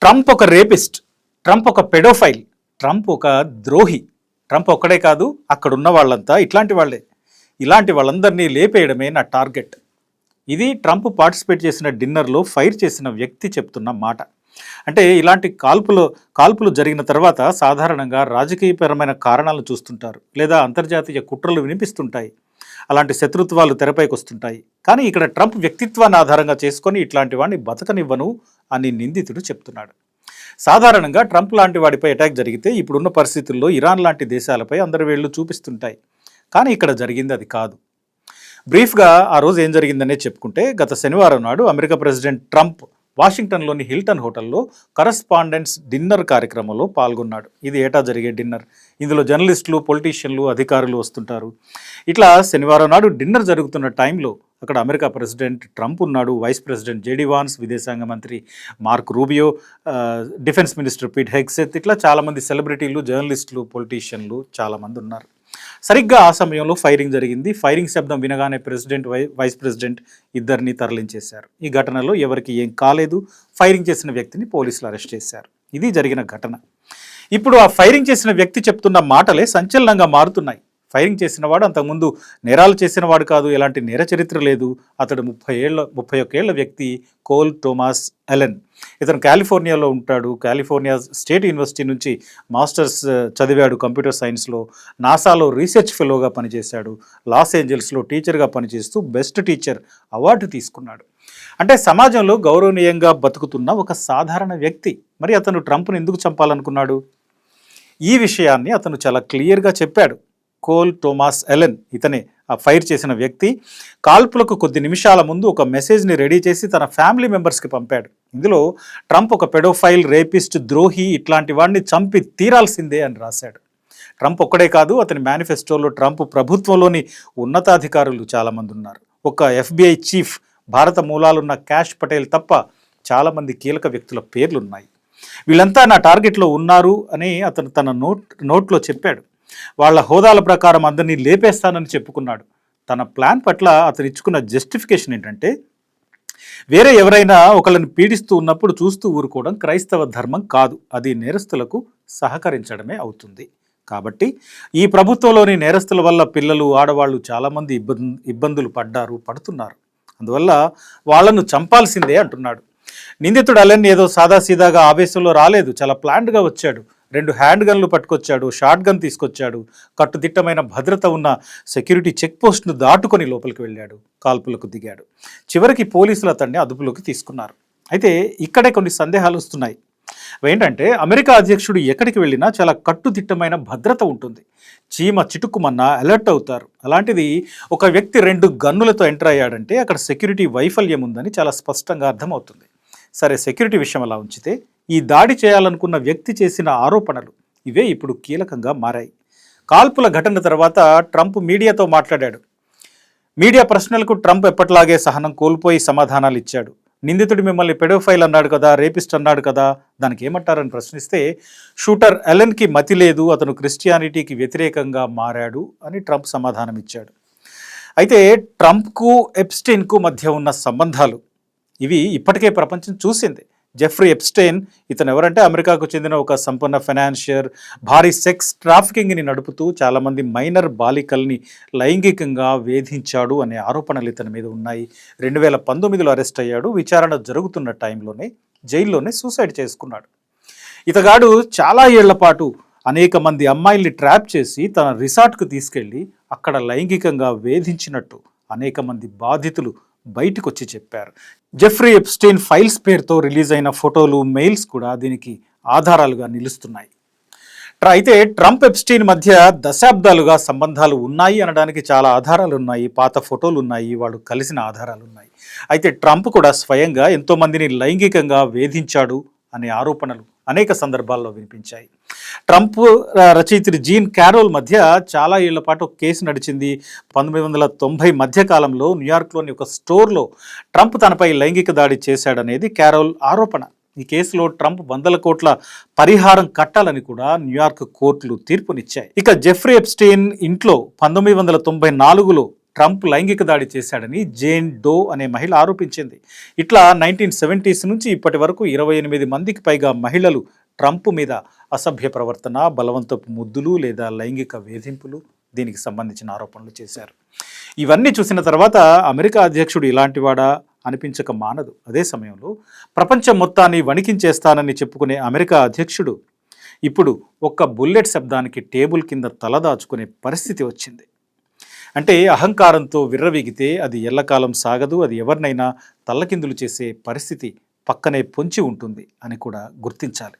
Trump ఒక rapist, Trump ఒక paedophile, Trump ఒక ద్రోహి. ట్రంప్ ఒక్కడే కాదు, అక్కడున్న వాళ్ళంతా ఇట్లాంటి వాళ్ళే. ఇలాంటి వాళ్ళందరినీ లేపేయడమే నా టార్గెట్. ఇది ట్రంప్ పార్టిసిపేట్ చేసిన డిన్నర్లో ఫైర్ చేసిన వ్యక్తి చెప్తున్న మాట. అంటే ఇలాంటి కాల్పులు జరిగిన తర్వాత సాధారణంగా రాజకీయపరమైన కారణాలను చూస్తుంటారు, లేదా అంతర్జాతీయ కుట్రలు వినిపిస్తుంటాయి, అలాంటి శత్రుత్వాలు తెరపైకి వస్తుంటాయి. కానీ ఇక్కడ ట్రంప్ వ్యక్తిత్వాన్ని ఆధారంగా చేసుకొని ఇట్లాంటి వాడిని బతకనివ్వను అని నిందితుడు చెప్తున్నాడు. సాధారణంగా ట్రంప్ లాంటి వాడిపై అటాక్ జరిగితే ఇప్పుడున్న పరిస్థితుల్లో ఇరాన్ లాంటి దేశాలపై అందరి వేళ్లు చూపిస్తుంటాయి. కానీ ఇక్కడ జరిగింది అది కాదు. బ్రీఫ్గా ఆ రోజు ఏం జరిగిందనే చెప్పుకుంటే, గత శనివారం నాడు అమెరికా ప్రెసిడెంట్ ట్రంప్ వాషింగ్టన్లోని హిల్టన్ హోటల్లో కరస్పాండెంట్స్ డిన్నర్ కార్యక్రమంలో పాల్గొన్నాడు. ఇది ఏటా జరిగే డిన్నర్. ఇందులో జర్నలిస్టులు, పొలిటీషియన్లు, అధికారులు వస్తుంటారు. ఇట్లా శనివారం నాడు డిన్నర్ జరుగుతున్న టైంలో అక్కడ అమెరికా ప్రెసిడెంట్ ట్రంప్ ఉన్నాడు, వైస్ ప్రెసిడెంట్ జేడీ వాన్స్, విదేశాంగ మంత్రి Mark Rubio, defence minister Pete Hegseth, ఇట్లా చాలామంది సెలబ్రిటీలు, జర్నలిస్టులు, పొలిటీషియన్లు చాలామంది ఉన్నారు. సరిగ్గా ఆ సమయంలో ఫైరింగ్ జరిగింది. ఫైరింగ్ శబ్దం వినగానే ప్రెసిడెంట్, వైస్ ప్రెసిడెంట్ ఇద్దరిని తరలించేశారు. ఈ ఘటనలో ఎవరికి ఏం కాలేదు. ఫైరింగ్ చేసిన వ్యక్తిని పోలీసులు అరెస్ట్ చేశారు. ఇది జరిగిన ఘటన. ఇప్పుడు ఆ ఫైరింగ్ చేసిన వ్యక్తి చెప్తున్న మాటలే సంచలనంగా మారుతున్నాయి. ఫైరింగ్ చేసిన వాడు అంతకుముందు నేరాలు చేసిన వాడు కాదు, ఎలాంటి నేర చరిత్ర లేదు. అతడు 31 ఏళ్ల వ్యక్తి కోల్ థోమస్ ఎలెన్. ఇతను కాలిఫోర్నియాలో ఉంటాడు. కాలిఫోర్నియా స్టేట్ యూనివర్సిటీ నుంచి మాస్టర్స్ చదివాడు కంప్యూటర్ సైన్స్లో. నాసాలో రీసెర్చ్ ఫెలోగా పనిచేశాడు. లాస్ ఏంజల్స్లో టీచర్గా పనిచేస్తూ బెస్ట్ టీచర్ అవార్డు తీసుకున్నాడు. అంటే సమాజంలో గౌరవనీయంగా బతుకుతున్న ఒక సాధారణ వ్యక్తి. మరి అతను ట్రంప్ను ఎందుకు చంపాలనుకున్నాడు? ఈ విషయాన్ని అతను చాలా క్లియర్గా చెప్పాడు. కోల్ థోమస్ ఎలెన్, ఇతనే ఆ ఫైర్ చేసిన వ్యక్తి, కాల్పులకు కొద్ది నిమిషాల ముందు ఒక మెసేజ్ని రెడీ చేసి తన ఫ్యామిలీ మెంబర్స్కి పంపాడు. ఇందులో ట్రంప్ ఒక పెడోఫైల్, రేపిస్ట్, ద్రోహి, ఇట్లాంటి వాడిని చంపి తీరాల్సిందే అని రాశాడు. ట్రంప్ ఒక్కడే కాదు, అతని మేనిఫెస్టోలో ట్రంప్ ప్రభుత్వంలోని ఉన్నతాధికారులు చాలామంది ఉన్నారు. ఒక FBI చీఫ్, భారత మూలాలున్న క్యాష్ పటేల్ తప్ప చాలామంది కీలక వ్యక్తుల పేర్లున్నాయి. వీళ్ళంతా నా టార్గెట్లో ఉన్నారు అని అతను తన నోట్లో చెప్పాడు. వాళ్ళ హోదాల ప్రకారం అందరినీ లేపేస్తానని చెప్పుకున్నాడు. తన ప్లాన్ పట్ల అతను ఇచ్చుకున్న జస్టిఫికేషన్ ఏంటంటే, వేరే ఎవరైనా ఒకళ్ళని పీడిస్తూ ఉన్నప్పుడు చూస్తూ ఊరుకోవడం క్రైస్తవ ధర్మం కాదు, అది నేరస్తులకు సహకరించడమే అవుతుంది. కాబట్టి ఈ ప్రభుత్వంలోని నేరస్తుల వల్ల పిల్లలు, ఆడవాళ్ళు చాలామంది ఇబ్బందులు పడుతున్నారు. అందువల్ల వాళ్ళను చంపాల్సిందే అంటున్నాడు. నిందితుడు అలెన్ ఏదో సాదాసీదాగా ఆవేశంలో రాలేదు, చాలా ప్లాన్డ్గా వచ్చాడు. 2 హ్యాండ్ గన్లు పట్టుకొచ్చాడు, షార్ట్ గన్ తీసుకొచ్చాడు. కట్టుదిట్టమైన భద్రత ఉన్న సెక్యూరిటీ చెక్ పోస్ట్ను దాటుకొని లోపలికి వెళ్ళాడు. కాల్పులకు దిగాడు. చివరికి పోలీసులు అతన్ని అదుపులోకి తీసుకున్నారు. అయితే ఇక్కడే కొన్ని సందేహాలు వస్తున్నాయి. ఏంటంటే, అమెరికా అధ్యక్షుడు ఎక్కడికి వెళ్ళినా చాలా కట్టుదిట్టమైన భద్రత ఉంటుంది. చీమ చిటుక్కుమన్నా అలర్ట్ అవుతారు. అలాంటిది ఒక వ్యక్తి 2 గన్నులతో ఎంటర్ అయ్యాడంటే అక్కడ సెక్యూరిటీ వైఫల్యం ఉందని చాలా స్పష్టంగా అర్థమవుతుంది. సరే, సెక్యూరిటీ విషయం అలా ఉంచితే, ఈ దాడి చేయాలనుకున్న వ్యక్తి చేసిన ఆరోపణలు ఇవే ఇప్పుడు కీలకంగా మారాయి. కాల్పుల ఘటన తర్వాత ట్రంప్ మీడియాతో మాట్లాడాడు. మీడియా ప్రశ్నలకు ట్రంప్ ఎప్పట్లాగే సహనం కోల్పోయి సమాధానాలు ఇచ్చాడు. నిందితుడు మిమ్మల్ని పెడోఫైల్ అన్నాడు కదా, రేపిస్ట్ అన్నాడు కదా, దానికి ఏమంటారని ప్రశ్నిస్తే, షూటర్ ఎలెన్కి మతి లేదు, అతను క్రిస్టియానిటీకి వ్యతిరేకంగా మారాడు అని ట్రంప్ సమాధానం ఇచ్చాడు. అయితే ట్రంప్కు ఎప్స్టైన్కు మధ్య ఉన్న సంబంధాలు ఇవి ఇప్పటికే ప్రపంచం చూసింది. జెఫ్రీ ఎప్స్టైన్, ఇతను ఎవరంటే అమెరికాకు చెందిన ఒక సంపన్న ఫైనాన్షియర్, భారీ సెక్స్ ట్రాఫికింగ్ని నడుపుతూ చాలామంది మైనర్ బాలికల్ని లైంగికంగా వేధించాడు అనే ఆరోపణలు ఇతని మీద ఉన్నాయి. 2019లో అరెస్ట్ అయ్యాడు. విచారణ జరుగుతున్న టైంలోనే జైల్లోనే సూసైడ్ చేసుకున్నాడు. ఇతగాడు చాలా ఏళ్ల పాటు అనేక మంది అమ్మాయిల్ని ట్రాప్ చేసి తన రిసార్ట్కు తీసుకెళ్ళి అక్కడ లైంగికంగా వేధించినట్టు అనేక మంది బాధితులు బయటకు వచ్చి చెప్పారు. జెఫ్రీ ఎప్స్టైన్ ఫైల్స్ పేరుతో రిలీజ్ అయిన ఫోటోలు, మెయిల్స్ కూడా దీనికి ఆధారాలుగా నిలుస్తున్నాయి. అయితే ట్రంప్ ఎప్స్టైన్ మధ్య దశాబ్దాలుగా సంబంధాలు ఉన్నాయి అనడానికి చాలా ఆధారాలు ఉన్నాయి. పాత ఫోటోలు ఉన్నాయి, వాళ్ళు కలిసిన ఆధారాలు ఉన్నాయి. అయితే ట్రంప్ కూడా స్వయంగా ఎంతోమందిని లైంగికంగా వేధించాడు అనే ఆరోపణలు అనేక సందర్భాల్లో వినిపించాయి. ట్రంప్ రచయిత్రి జీన్ క్యారోల్ మధ్య చాలా ఏళ్ల పాటు కేసు నడిచింది. 1990 మధ్యకాలంలో న్యూయార్క్లోని ఒక స్టోర్లో ట్రంప్ తనపై లైంగిక దాడి చేశాడనేది క్యారోల్ ఆరోపణ. ఈ కేసులో ట్రంప్ 100 కోట్ల పరిహారం కట్టాలని కూడా న్యూయార్క్ కోర్టులు తీర్పునిచ్చాయి. ఇక జెఫ్రీ ఎప్స్టైన్ ఇంట్లో 1994లో ట్రంప్ లైంగిక దాడి చేశాడని జేన్ డో అనే మహిళ ఆరోపించింది. ఇట్లా 1970s నుంచి ఇప్పటి వరకు 28 మందికి పైగా మహిళలు ట్రంప్ మీద అసభ్య ప్రవర్తన, బలవంతపు ముద్దులు లేదా లైంగిక వేధింపులు దీనికి సంబంధించిన ఆరోపణలు చేశారు. ఇవన్నీ చూసిన తర్వాత అమెరికా అధ్యక్షుడు ఇలాంటివాడా అనిపించక మానదు. అదే సమయంలో ప్రపంచం మొత్తాన్ని వణికించేస్తానని చెప్పుకునే అమెరికా అధ్యక్షుడు ఇప్పుడు ఒక్క బుల్లెట్ శబ్దానికి టేబుల్ కింద తలదాచుకునే పరిస్థితి వచ్చింది. అంటే అహంకారంతో విర్రవీగితే అది ఎల్లకాలం సాగదు, అది ఎవరినైనా తల్లకిందులు చేసే పరిస్థితి పక్కనే పొంచి ఉంటుంది అని కూడా గుర్తించాలి.